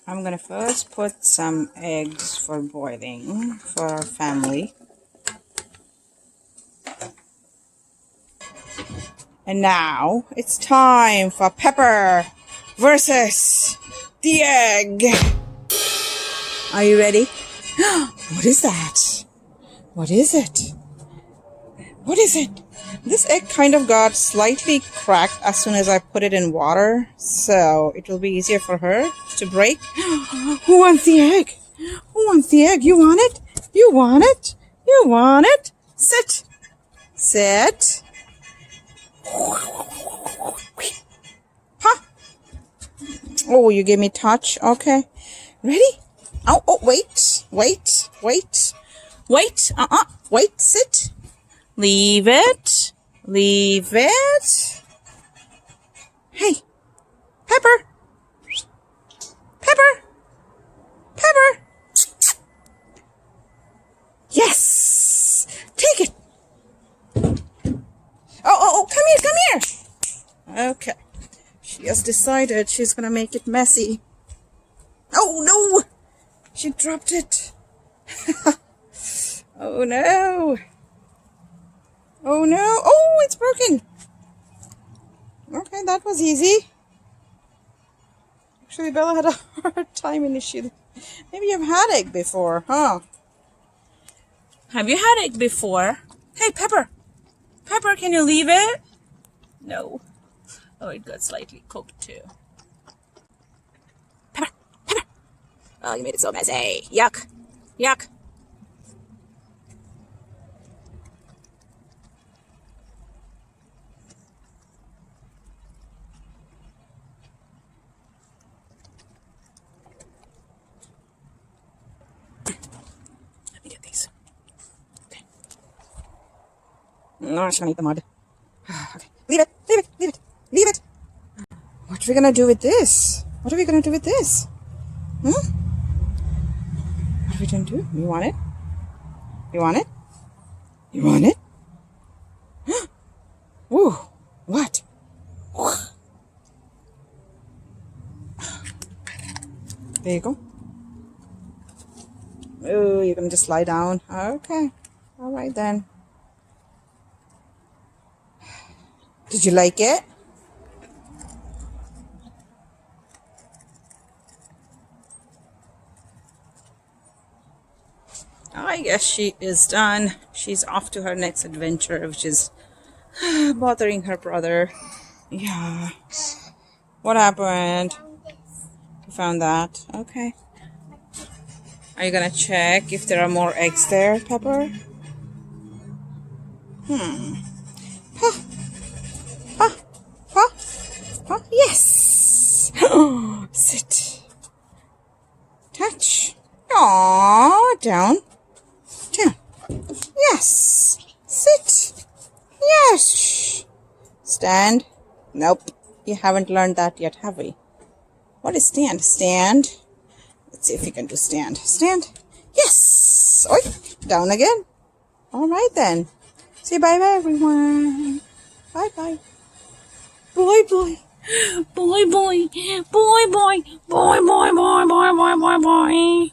I'm gonna first put some eggs for boiling for our family. And now it's time for Pepper versus the egg. Are you ready? What is that? What is it? What is it? This egg kind of got slightly cracked as soon as I put it in water, so it will be easier for her to break. Who wants the egg? Who wants the egg? You want it? You want it? You want it? Sit. Sit. Huh? Oh, you gave me touch. Okay. Ready? Oh, wait. Wait. Wait. Wait. Wait. Sit. Leave it. Leave it. Hey. Pepper. Pepper. Pepper. Yes. Take it. Oh, come here, come here. Okay. She has decided she's gonna make it messy. Oh, no. She dropped it. Oh, no. Oh, no. Oh, it's broken. Okay, that was easy. Actually, Bella had a hard time initially. Maybe you've had egg before, huh? Have you had egg before? Hey, Pepper. Pepper, can you leave it? No. Oh, it got slightly cooked too. Pepper, Pepper. Oh, you made it so messy. Yuck. Yuck. Let me get these. Okay. No, she's gonna eat the mud. Okay. Leave it, leave it, leave it, leave it. What are we gonna do with this? What are we gonna do with this? Hmm? What are we gonna do? You want it? You want it? You want it? Ooh, what? There you go. Oh, you're gonna just lie down. Okay. All right then. Did you like it? I guess she is done. She's off to her next adventure, which is bothering her brother. Yeah. What happened? You found that? Okay. Are you gonna check if there are more eggs there, Pepper? Huh. Yes. Sit. Touch. Aww. Down. Down. Yes. Sit. Yes. Stand. Nope. You haven't learned that yet, have we? What is stand? Stand. Let's see if you can do stand. Stand. Yes. Oi. Down again. All right then. Say bye-bye, everyone. Bye-bye. Boy, boy. Boy, boy. Boy, boy. Boy, boy, boy, boy, boy, boy, boy.